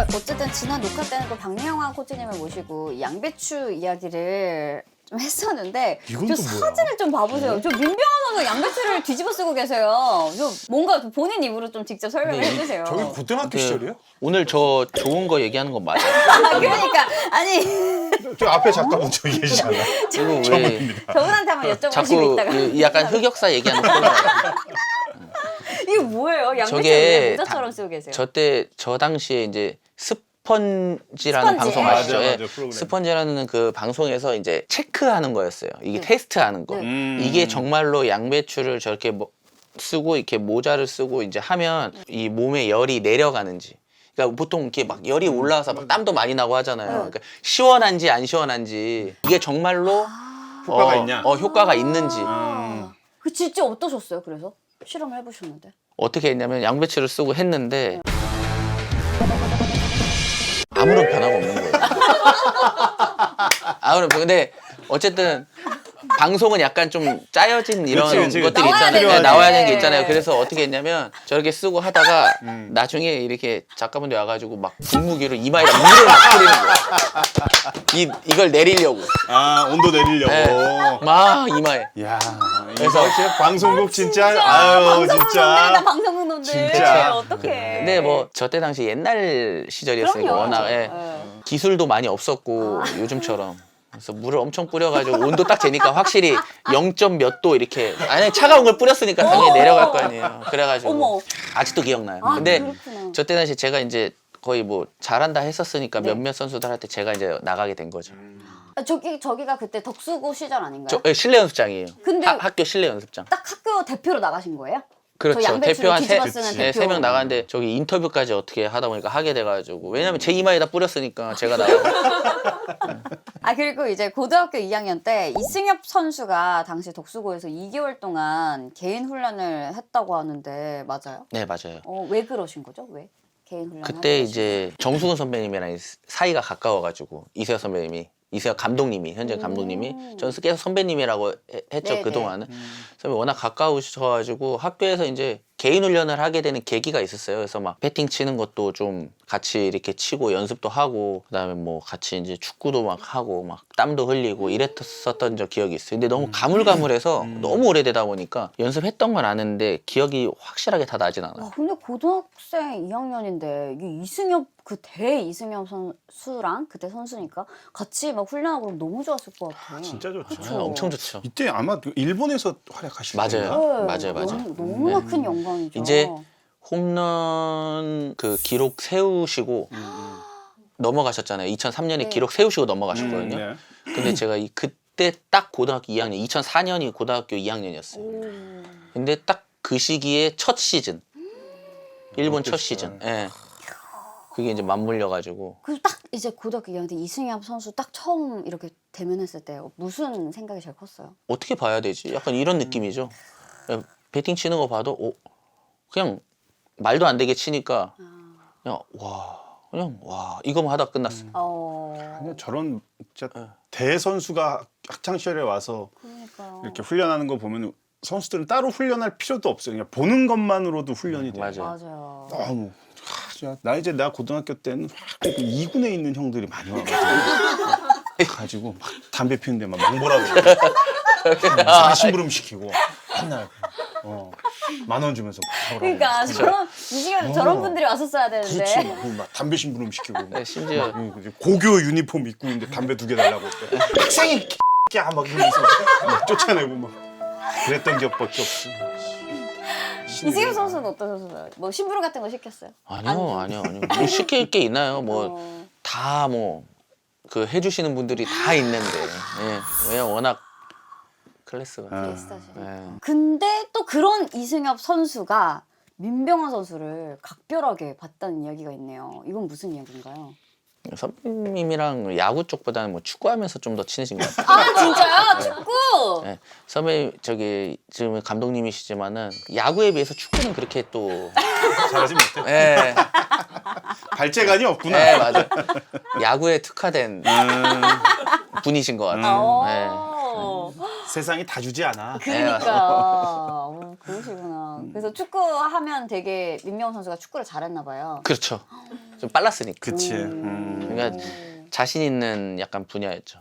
저희가 어쨌든 지난 녹화 때는 또 박명환 코치님을 모시고 양배추 이야기를 좀 했었는데 이건 저 또 뭐야? 사진을 좀 봐보세요. 저 민병헌 선수 양배추를 뒤집어 쓰고 계세요. 저 뭔가 본인 입으로 좀 직접 설명을 네, 해주세요. 저기 고등학교 시절이에요? 오늘 저 좋은 거 얘기하는 건 맞아요? 그러니까 아니 저 앞에 작가분 저기 계시잖아. 이거 왜 저분한테 한번 여쭤보시고 자꾸 있다가 이 약간 흑역사 얘기하는 거 이거 뭐예요? 양배추를 저게 왜 모자처럼 쓰고 계세요? 저 당시에 이제 스펀지라는 스펀지. 방송 맞아, 아시죠? 맞아, 예. 프로그램. 스펀지라는 그 방송에서 이제 체크하는 거였어요. 이게 네. 테스트하는 거. 네. 이게 정말로 양배추를 저렇게 쓰고 이렇게 모자를 쓰고 이제 하면 이 몸에 열이 내려가는지. 그러니까 보통 이렇게 막 열이 올라와서 막 땀도 많이 나고 하잖아요. 그러니까 시원한지 안 시원한지 이게 정말로 효과가 있냐? 효과가 있는지. 그 진짜 어떠셨어요? 그래서 실험을 해보셨는데 어떻게 했냐면 양배추를 쓰고 했는데 아무런 변화가 없는 거예요. 근데 어쨌든 방송은 약간 좀 짜여진 이런 그치. 것들이 나와야 있잖아요. 되는데. 나와야 되는 게 있잖아요. 그래서 어떻게 했냐면 저렇게 쓰고 하다가 나중에 이렇게 작가분들 와가지고 막 분무기로 이마에다 물을 막 뿌리는 거예요. 이걸 내리려고. 아 온도 내리려고. 네. 막 이마에. 야, 그래서 진짜 방송국 진짜 아유 방송국놈들이다 진짜. 방송국놈들 진짜. 어떡해. 근데 뭐 저 때 당시 옛날 시절이었으니까 그럼요. 워낙 기술도 많이 없었고 요즘처럼 그래서 물을 엄청 뿌려가지고 온도 딱 재니까 확실히 0점 몇 도 이렇게 아니 차가운 걸 뿌렸으니까 당연히 내려갈 거 아니에요. 그래가지고 어머. 아직도 기억나요. 아, 근데 그렇구나. 저 때 당시 제가 이제 거의 뭐 잘한다 했었으니까 몇몇 선수들한테 제가 이제 나가게 된 거죠. 아, 저기가 그때 덕수고 시절 아닌가요? 실내 연습장이에요. 근데- 학교 실내 연습장. 딱 학교 대표로 나가신 거예요? 그렇죠. 양배추를 대표 한 뒤집어 쓰는 대표. 세 명 나가는데 저기 인터뷰까지 어떻게 하다 보니까 하게 돼가지고 왜냐면 제 이마에다 뿌렸으니까 제가 나가고 아 그리고 이제 고등학교 2학년 때 이승엽 선수가 당시 덕수고에서 2개월 동안 개인 훈련을 했다고 하는데 맞아요? 네 맞아요. 왜 그러신 거죠? 왜 개인 훈련을? 그때 하게 이제 정수근 선배님이랑 사이가 가까워가지고 이세혁 선배님이 이세혁 감독님이 현재 감독님이 저는 계속 선배님이라고 했죠. 네네. 그동안은 선배 워낙 가까우셔가지고 학교에서 이제 개인 훈련을 하게 되는 계기가 있었어요. 그래서 막 배팅 치는 것도 좀 같이 이렇게 치고 연습도 하고 그다음에 뭐 같이 이제 축구도 막 하고 막 땀도 흘리고 이랬었던 저 기억이 있어요. 근데 너무 가물가물해서 너무 오래되다 보니까 연습했던 건 아는데 기억이 확실하게 다 나진 않아요. 와, 근데 고등학생 2학년인데 이게 이승엽 그 대 이승엽 선수랑 그때 선수니까 같이 막 훈련하고 그러면 너무 좋았을 것 같아요. 진짜 좋죠. 그쵸? 엄청 좋죠. 이때 아마 그 일본에서 활약하실 맞아요. 때인가? 맞아요. 너무나 큰 영광이죠. 이제 홈런 그 기록 세우시고 넘어가셨잖아요. 2003년에 네. 기록 세우시고 넘어가셨거든요. 네. 근데 제가 그때 딱 고등학교 2학년, 2004년이 고등학교 2학년이었어요. 근데 딱 그 시기에 첫 시즌, 일본 첫 시즌. 예. 그게 이제 맞물려가지고 그래서 딱 이제 고등학교 2학년 때 이승엽 선수 딱 처음 이렇게 대면했을 때 무슨 생각이 제일 컸어요? 어떻게 봐야 되지? 약간 이런 느낌이죠. 그냥 배팅 치는 거 봐도 그냥 말도 안 되게 치니까 그냥 와 이거만 하다 끝났어요. 그냥 저런 진짜 대선수가 학창 시절에 와서 그러니까 이렇게 훈련하는 거 보면 선수들은 따로 훈련할 필요도 없어요. 그냥 보는 것만으로도 훈련이 돼요. 맞아요. 맞아요. 너무 나 고등학교 때는 그 2군에 있는 형들이 많이 와가지고 막 담배 피우는데 막 망보라고 이상한 심부름 시키고 맨날 10,000원 주면서 막 그러니까 저런 이 시간에 저런 분들이 왔었어야 그렇지 되는데. 막 담배 심부름 시키고 네, 심지어 고교 유니폼 입고 있는데 담배 2개 달라고 학생이 막 이러면서 막 쫓아내고 막 그랬던 기억밖에 없어. 이승엽 선수는 어떠셨어요? 뭐 심부름 같은 거 시켰어요? 아니요. 뭐 시킬 게 있나요? 뭐 다 뭐 그 해주시는 분들이 다 있는데 왜냐면 워낙 클래스가 비슷하시니까. 예. 근데 또 그런 이승엽 선수가 민병헌 선수를 각별하게 봤다는 이야기가 있네요. 이건 무슨 이야기인가요? 선배님이랑 야구 쪽보다는 뭐 축구하면서 좀 더 친해진 것 같아요. 아 진짜요? 축구? 네. 선배님 저기 지금 감독님이시지만은 야구에 비해서 축구는 그렇게 또 잘하지 못해. 예. 발재간이 없구나. 네, 맞아. 야구에 특화된 분이신 것 같아요. 네. 어. 세상이 다 주지 않아. 그러니까 그러시구나. 그래서 축구하면 되게 민병헌 선수가 축구를 잘했나 봐요. 그렇죠. 좀 빨랐으니까. 그치. 그러니까 자신 있는 약간 분야였죠.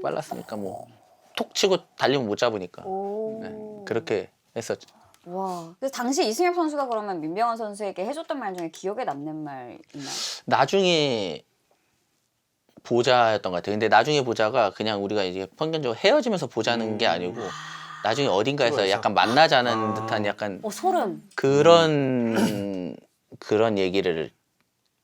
빨랐으니까 뭐 톡 치고 달리면 못 잡으니까. 오. 네, 그렇게 했었죠. 와. 그래서 당시 이승엽 선수가 그러면 민병헌 선수에게 해줬던 말 중에 기억에 남는 말 있나요? 나중에 보자였던 것 같아요. 근데 나중에 보자가 그냥 우리가 이제 평균적으로 헤어지면서 보자는 게 아니고 나중에 어딘가에서 그거에서. 약간 만나자는 듯한 약간 소름. 그런 얘기를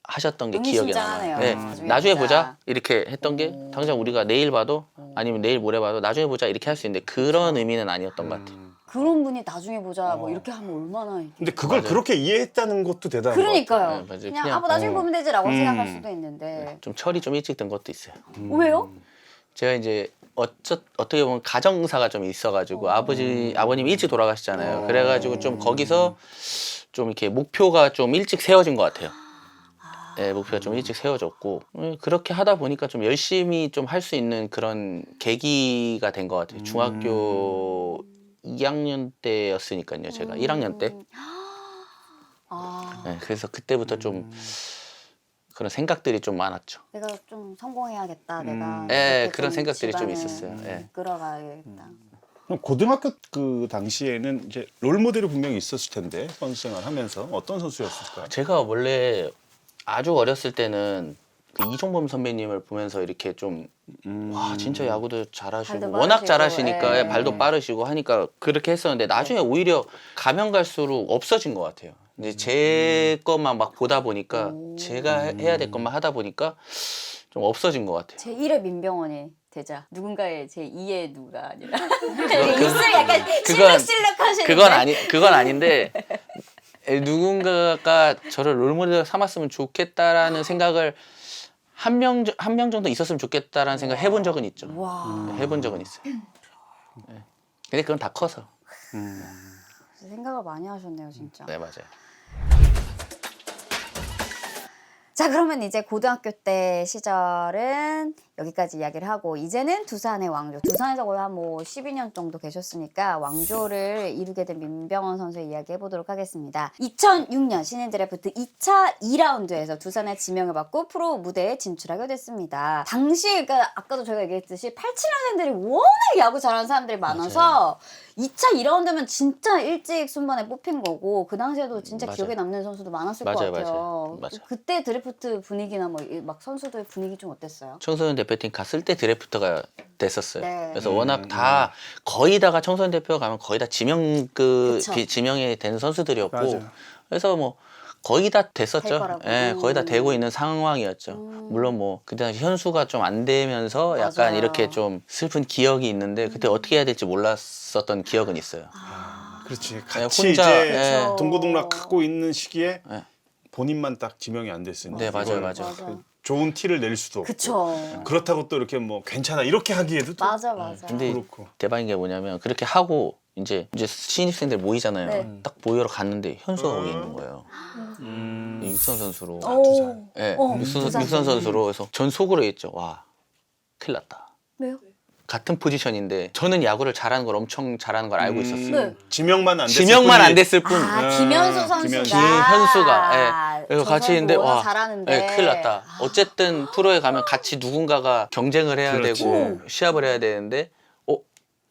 하셨던 게 기억에 의미심장하네요. 남아요. 네. 나중에 나중에 보자. 보자 이렇게 했던 게 당장 우리가 내일 봐도 아니면 내일 모레 봐도 나중에 보자 이렇게 할 수 있는데 그런 의미는 아니었던 것 같아요. 그런 분이 나중에 보자 뭐 이렇게 하면 얼마나 이게. 근데 그걸 맞아요. 그렇게 이해했다는 것도 대단한 것 그러니까요. 네, 맞아요. 그냥 그냥, 뭐 나중에 보면 되지라고 생각할 수도 있는데. 좀 철이 좀 일찍 든 것도 있어요. 왜요? 제가 이제 어떻게 보면 가정사가 좀 있어가지고 아버님 일찍 돌아가시잖아요. 그래가지고 좀 거기서 좀 이렇게 목표가 좀 일찍 세워진 것 같아요. 네, 목표가 좀 일찍 세워졌고 그렇게 하다 보니까 좀 열심히 좀 할 수 있는 그런 계기가 된 것 같아요. 중학교 2학년 때였으니까요. 제가 1학년 때. 아, 네, 그래서 그때부터 좀 그런 생각들이 좀 많았죠. 내가 좀 성공해야겠다. 내가 네, 이렇게 그런 생각들이 좀 집안을 있었어요. 네. 끌어가야겠다. 그럼 고등학교 그 당시에는 이제 롤 모델이 분명히 있었을 텐데 선수 생활하면서 어떤 선수였을까? 제가 원래 아주 어렸을 때는 그 이종범 선배님을 보면서 이렇게 좀 와 진짜 야구도 잘하시고 발도 워낙 빠르시고, 잘하시니까 예. 발도 빠르시고 하니까 그렇게 했었는데 나중에 오히려 가면 갈수록 없어진 것 같아요. 이제 제 것만 막 보다 보니까 제가 해야 될 것만 하다 보니까 좀 없어진 것 같아요. 제 1의 민병헌이 되자. 누군가의 제 2의 누가 아니라. 입술 약간 실룩실룩 하시는데. 그건 아닌데 누군가가 저를 롤모델 삼았으면 좋겠다라는 생각을 한 명 정도 있었으면 좋겠다라는 생각 해본 적은 있죠. 와. 해본 적은 있어요. 네. 근데 그건 다 커서. 생각을 많이 하셨네요, 진짜. 네 맞아요. 자, 그러면 이제 고등학교 때 시절은 여기까지 이야기를 하고 이제는 두산의 왕조. 두산에서 거의 한 뭐 12년 정도 계셨으니까 왕조를 이루게 된 민병헌 선수의 이야기 해보도록 하겠습니다. 2006년 신인 드래프트 2차 2라운드에서 두산의 지명을 받고 프로 무대에 진출하게 됐습니다. 당시 그러니까 아까도 저희가 얘기했듯이 87년생들이 워낙 야구 잘하는 사람들이 많아서 2차 2라운드면 진짜 일찍 순번에 뽑힌 거고 그 당시에도 진짜 맞아요. 기억에 남는 선수도 많았을 맞아요, 것 같아요. 맞아요. 그때 드래프트 분위기나 뭐 막 선수들 분위기 좀 어땠어요? 청소년 대표팀 갔을 때 드래프트가 됐었어요. 네. 그래서 워낙 다 거의 다가 청소년 대표 가면 거의 다 그쵸. 지명이 된 선수들이었고 맞아요. 그래서 뭐 거의 다 됐었죠. 될 거라고. 예, 거의 다 되고 있는 상황이었죠. 물론 뭐 그때 당시 현수가 좀 안 되면서 약간 맞아요. 이렇게 좀 슬픈 기억이 있는데 그때 어떻게 해야 될지 몰랐었던 기억은 있어요. 그렇지. 네, 같이 혼자, 이제 예. 동고동락하고 있는 시기에 예. 본인만 딱 지명이 안 됐으니까. 네, 맞아요, 그걸 맞아요. 좋은 티를 낼 수도 없고. 그쵸. 그렇다고 또 이렇게 뭐 괜찮아 이렇게 하기에도 또 맞아, 맞아. 근데 그렇고. 대박인 게 뭐냐면 그렇게 하고 이제 신입생들 모이잖아요. 네. 딱 모여러 갔는데 현수가 거기 있는 거예요. 육선 선수로. 오. 네, 두산 육선 선수로 그래서 전 속으로 했죠. 와, 큰일 났다. 왜요? 같은 포지션인데 저는 야구를 잘하는 걸 엄청 잘하는 걸 알고 있었어요. 네. 지명만 안 됐을 지명만 안 뿐이- 됐을 뿐. 김현수 선수가. 김현수가. 예. 그래서 저 같이 선수 있는데 워낙 와, 잘하는데. 예, 큰일 났다. 어쨌든 프로에 가면 같이 누군가가 경쟁을 해야 그렇지. 되고 시합을 해야 되는데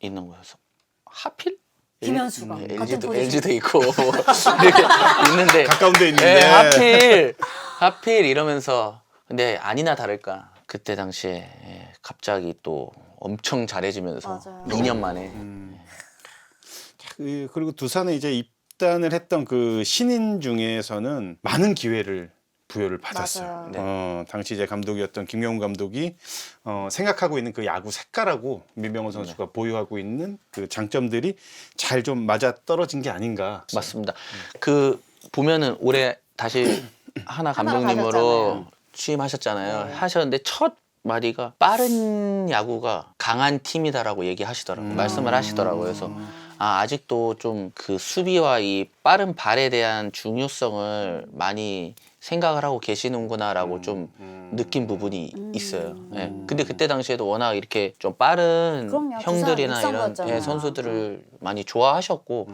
있는 거여서 하필 김현수가. 같은 LG도 포지션. 있고 이렇게 있는데 가까운 데 있는데. 하필 이러면서 근데 아니나 다를까 그때 당시에 갑자기 또 엄청 잘해지면서 맞아요. 2년 만에 그리고 두산에 이제 입단을 했던 그 신인 중에서는 많은 기회를 부여를 받았어요. 맞아요. 네. 당시 이제 감독이었던 김경훈 감독이 생각하고 있는 그 야구 색깔하고 민병헌 선수가 보유하고 있는 그 장점들이 잘 좀 맞아 떨어진 게 아닌가. 맞습니다. 그 보면은 올해 다시 하나 감독님으로 가셨잖아요. 취임하셨잖아요. 하셨는데 첫 마디가 빠른 야구가 강한 팀이다라고 얘기하시더라고요. 말씀을 하시더라고요. 그래서 아직도 좀 그 수비와 이 빠른 발에 대한 중요성을 많이 생각을 하고 계시는구나라고 좀 느낀 부분이 있어요. 예. 근데 그때 당시에도 워낙 이렇게 좀 빠른 그럼요. 형들이나 두산 이런 육성거였잖아요. 선수들을 많이 좋아하셨고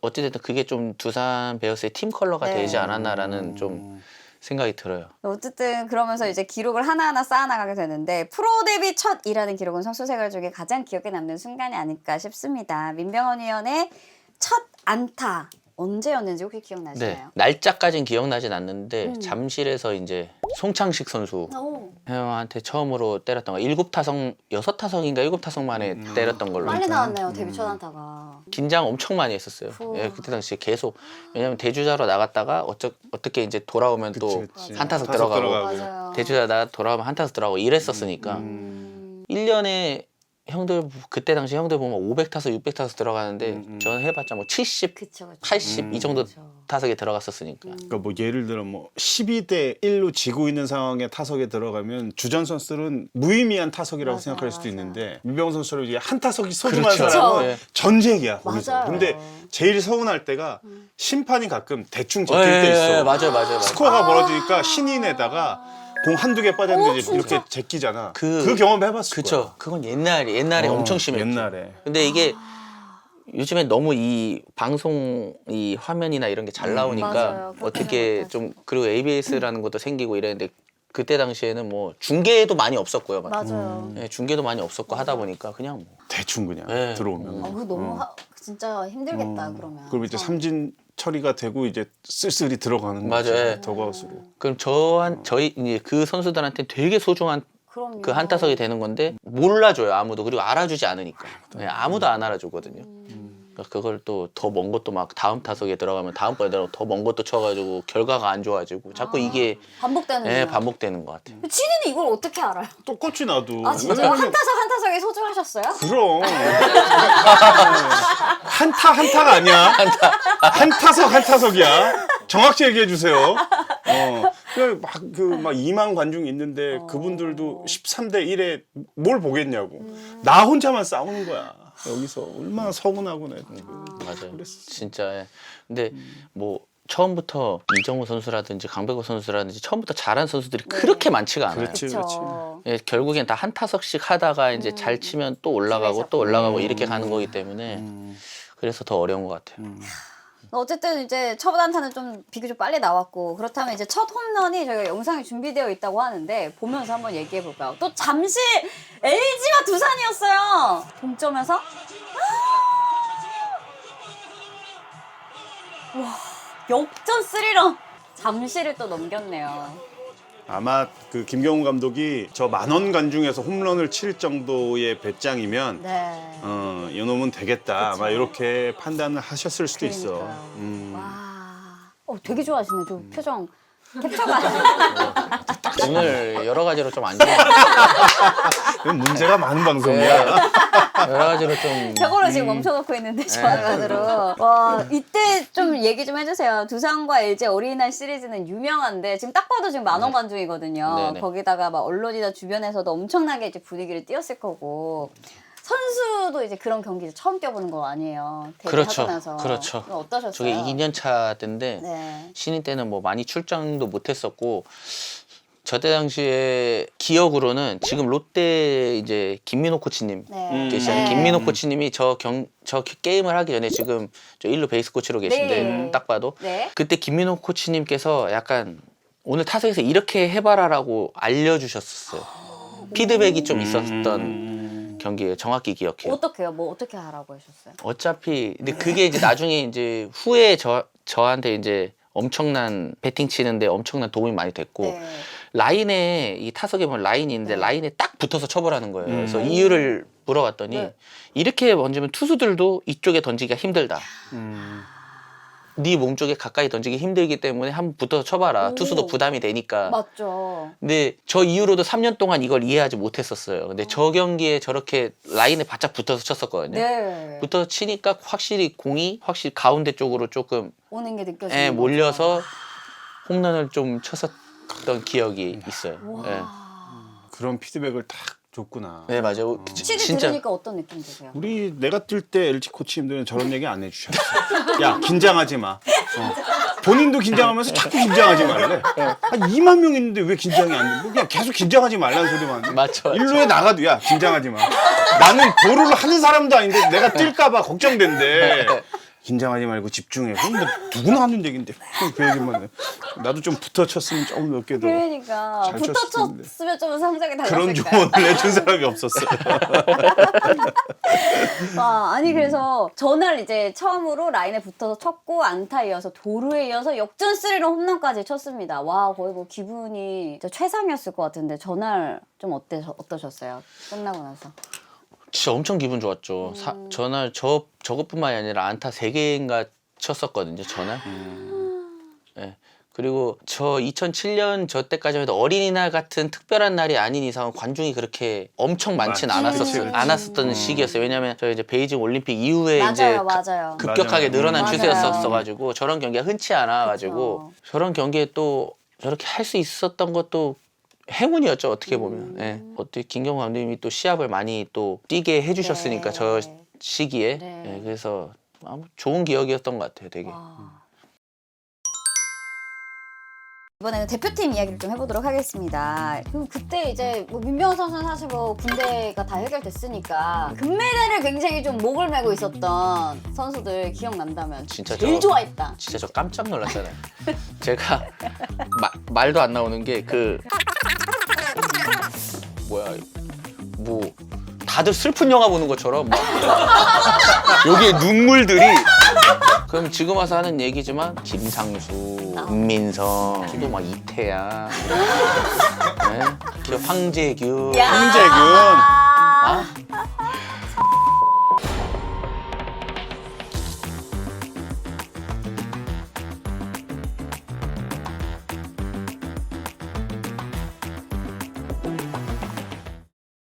어찌됐든 그게 좀 두산 베어스의 팀 컬러가 네. 되지 않았나라는 좀 생각이 들어요. 어쨌든 그러면서 이제 기록을 하나하나 쌓아나가게 되는데 프로 데뷔 첫이라는 기록은 선수 생활 중에 가장 기억에 남는 순간이 아닐까 싶습니다. 민병헌 위원의 첫 안타 언제였는지 혹시 네, 기억나시나요? 날짜까지는 기억나진 않는데 잠실에서 이제 송창식 선수 오, 형한테 처음으로 때렸던 거 7타석, 6타석인가 7타석 만에 때렸던 걸로. 빨리 나왔네요. 데뷔 첫 안타가. 긴장 엄청 많이 했었어요. 후. 예, 그때 당시에 계속 왜냐면 대주자로 나갔다가 어떻게 이제 돌아오면 또 그치. 한 타석 타석 들어가고 들어가고. 맞아요. 대주자 나 돌아오면 한 타석 들어가고 이랬었으니까 1년에 형들 그때 당시 형들 보면 500타석, 600타석 들어가는데 저는 해봤자 뭐 70, 그쵸, 그쵸. 80 이 정도 그쵸. 타석에 들어갔었으니까. 그러니까 뭐 예를 들어 뭐 12대 1로 지고 있는 상황에 타석에 들어가면 주전 선수들은 무의미한 타석이라고 맞아요, 생각할 수도 맞아요. 있는데 민병헌 선수처럼 이제 한 타석이 소중한 그렇죠. 사람은 네. 전쟁이야 거기서. 맞아요. 근데 제일 서운할 때가 심판이 가끔 대충 예, 제낄 때 있어. 예, 맞아요. 스코어가 벌어지니까 신인에다가 공 한두 개 빠졌는데 이제 진짜? 이렇게 제끼잖아. 그- 그 경험 해봤을 그쵸. 거야. 그건 옛날에 엄청 심했죠. 옛날에. 근데 이게 요즘에 너무 이 방송 이 화면이나 이런 게 잘 나오니까 맞아요. 어떻게 그렇게 좀 그리고 ABS라는 것도 생기고 이랬는데 그때 당시에는 뭐 중계도 많이 없었고요. 막. 맞아요. 예, 중계도 많이 없었고 하다 보니까 그냥 뭐. 대충 그냥 네. 들어오면. 그거 너무 진짜 힘들겠다 그러면. 그럼 이제 처음. 삼진 처리가 되고 이제 쓸쓸히 들어가는 거지. 맞아요. 예. 더그아웃으로. 그럼 저희 이제 그 선수들한테 되게 소중한 그럼요. 그 한 타석이 되는 건데 몰라줘요 아무도. 그리고 알아주지 않으니까. 예, 아무도 안 알아주거든요. 그러니까 그걸 또 더 먼 것도 막 다음 타석에 들어가면 다음번에 들어가 더 먼 것도 쳐가지고 결과가 안 좋아지고 자꾸 이게 반복되는. 예, 반복되는 것 같아요. 치리는 이걸 어떻게 알아요? 똑같이 나도. 아 진짜요? 한 타석 한 타석이 소중하셨어요? 그럼. 한타가 아니야. 한 타석 한 타석이야. 정확히 얘기해 주세요. 막 2만 관중이 있는데 그분들도 13대 1에 뭘 보겠냐고. 나 혼자만 싸우는 거야. 여기서 얼마나 서운하고 내가. 맞아요. 그랬었어. 진짜. 예. 근데 뭐 처음부터 이정우 선수라든지 강백호 선수라든지 처음부터 잘한 선수들이 그렇게 많지가 않아요. 그렇지. 그렇죠. 예, 결국엔 다 한 타석씩 하다가 이제 잘 치면 또 올라가고 또 올라가고 이렇게 가는 거기 때문에 그래서 더 어려운 것 같아요. 어쨌든 이제 첫 안타는 좀 비교적 빨리 나왔고 그렇다면 이제 첫 홈런이 저희가 영상이 준비되어 있다고 하는데 보면서 한번 얘기해 볼까요? 또 잠실 LG와 두산이었어요. 동점에서 와 역전 3런 잠실을 또 넘겼네요. 아마 그 김경훈 감독이 저 10,000원 관중에서 홈런을 칠 정도의 배짱이면 네. 이놈은 되겠다. 그쵸. 아마 이렇게 판단을 하셨을 수도 있어. 그러니까요. 와, 되게 좋아하시네. 저 표정 캡처가. 오늘 여러 가지로 좀 안 좋은 이건 문제가 많은 방송이야. 여러 가지로 좀 저거로 지금 멈춰놓고 있는데 전화로. 와 이때 좀 얘기 좀 해주세요. 두산과 LG 어린이날 시리즈는 유명한데 지금 딱 봐도 지금 10,000원 관중이거든요. 네네. 거기다가 막 언론이나 주변에서도 엄청나게 이제 분위기를 띄웠을 거고. 선수도 이제 그런 경기 이제 처음 뛰어보는 거 아니에요? 그렇죠. 데뷔하고 나서. 그렇죠. 그럼 어떠셨어요? 저게 2년 차 때인데 네. 신인 때는 뭐 많이 출장도 못했었고 저 때 당시에 기억으로는 지금 롯데 이제 김민호 코치님 네. 계시잖아요. 김민호 코치님이 저 게임을 하기 전에 지금 저 1루 베이스 코치로 계신데 네. 딱 봐도 네. 그때 김민호 코치님께서 약간 오늘 타석에서 이렇게 해봐라라고 알려주셨었어요. 피드백이 좀 있었던 경기예요. 정확히 기억해요. 어떻게요? 뭐 어떻게 하라고 하셨어요? 어차피 근데 그게 이제 나중에 이제 후에 저한테 이제 엄청난 배팅 치는데 엄청난 도움이 많이 됐고 네. 라인에 이 타석에 보면 라인이 있는데 네. 라인에 딱 붙어서 쳐보라는 거예요. 그래서 이유를 물어봤더니 네. 이렇게 던지면 투수들도 이쪽에 던지기가 힘들다. 네 몸쪽에 가까이 던지기 힘들기 때문에 한번 붙어서 쳐봐라. 오. 투수도 부담이 되니까. 맞죠. 근데 저 이후로도 3년 동안 이걸 이해하지 못했었어요. 근데 저 경기에 저렇게 라인에 바짝 붙어서 쳤었거든요. 네. 붙어서 치니까 확실히 공이 확실히 가운데 쪽으로 조금 오는 게 느껴지는 거죠. 몰려서 홈런을 좀 쳤었던 기억이 있어요. 네. 그런 피드백을 딱 줬구나. 네, 맞아요. 치즈 들으니까 어떤 느낌 드세요? 내가 뛸 때 LG 코치님들은 저런 얘기 안 해주셨어. 야 긴장하지 마. 본인도 긴장하면서 자꾸 긴장하지 말래. 2만 명 있는데 왜 긴장이 안 돼? 그냥 계속 긴장하지 말라는 소리만 해. 맞죠. 일루에 나가도 야 긴장하지 마. 나는 보루를 하는 사람도 아닌데 내가 뛸까봐 걱정된대. 긴장하지 말고 집중해. 그럼 뭐 누구나 하는 얘기인데 그 얘기만 해. 나도 좀 붙어쳤으면 조금 몇 개 더. 그러니까 잘 쳤을 텐데. 붙어쳤으면 좀 상상이 달랐을 그런 거예요. 조언을 해준 사람이 없었어요. 와, 아니 그래서 전날 이제 처음으로 라인에 붙어서 쳤고 안타 이어서 도루에 이어서 역전 3런 홈런까지 쳤습니다. 와, 거의 뭐 기분이 진짜 최상이었을 것 같은데 전날 좀 어떠셨어요? 끝나고 나서. 진짜 엄청 기분 좋았죠. 전날 저것뿐만이 아니라 안타 3개인가 쳤었거든요. 전날. 네. 그리고 저 2007년 저 때까지만 해도 어린이날 같은 특별한 날이 아닌 이상은 관중이 그렇게 엄청 많진 그치. 않았었던 시기였어요. 왜냐면 저 이제 베이징 올림픽 이후에 이제 맞아요. 급격하게 맞아요. 늘어난 맞아요. 추세였었어가지고 저런 경기가 흔치 않아가지고 저런 경기에 또 저렇게 할 수 있었던 것도 행운이었죠. 어떻게 보면. 예. 어떻게 김경호 감독님이 또 시합을 많이 또 뛰게 해주셨으니까 네. 저 시기에. 네. 예, 그래서 아무 좋은 기억이었던 것 같아요. 되게. 와. 이번에는 대표팀 이야기를 좀 해보도록 하겠습니다. 그럼 그때 이제 뭐 민병헌 선수는 사실 뭐 군대가 다 해결됐으니까 금메달을 굉장히 좀 목을 메고 있었던 선수들 기억난다면 진짜 제일 저- 좋아했다. 진짜 저 깜짝 놀랐잖아요. 제가 말도 안 나오는 게 그 뭐야 뭐 다들 슬픈 영화 보는 것처럼 막 여기에 눈물들이 그럼 지금 와서 하는 얘기지만 김상수, 은민성, 또 막 이태양, 네? 그 황재균, 야. 황재균. 아?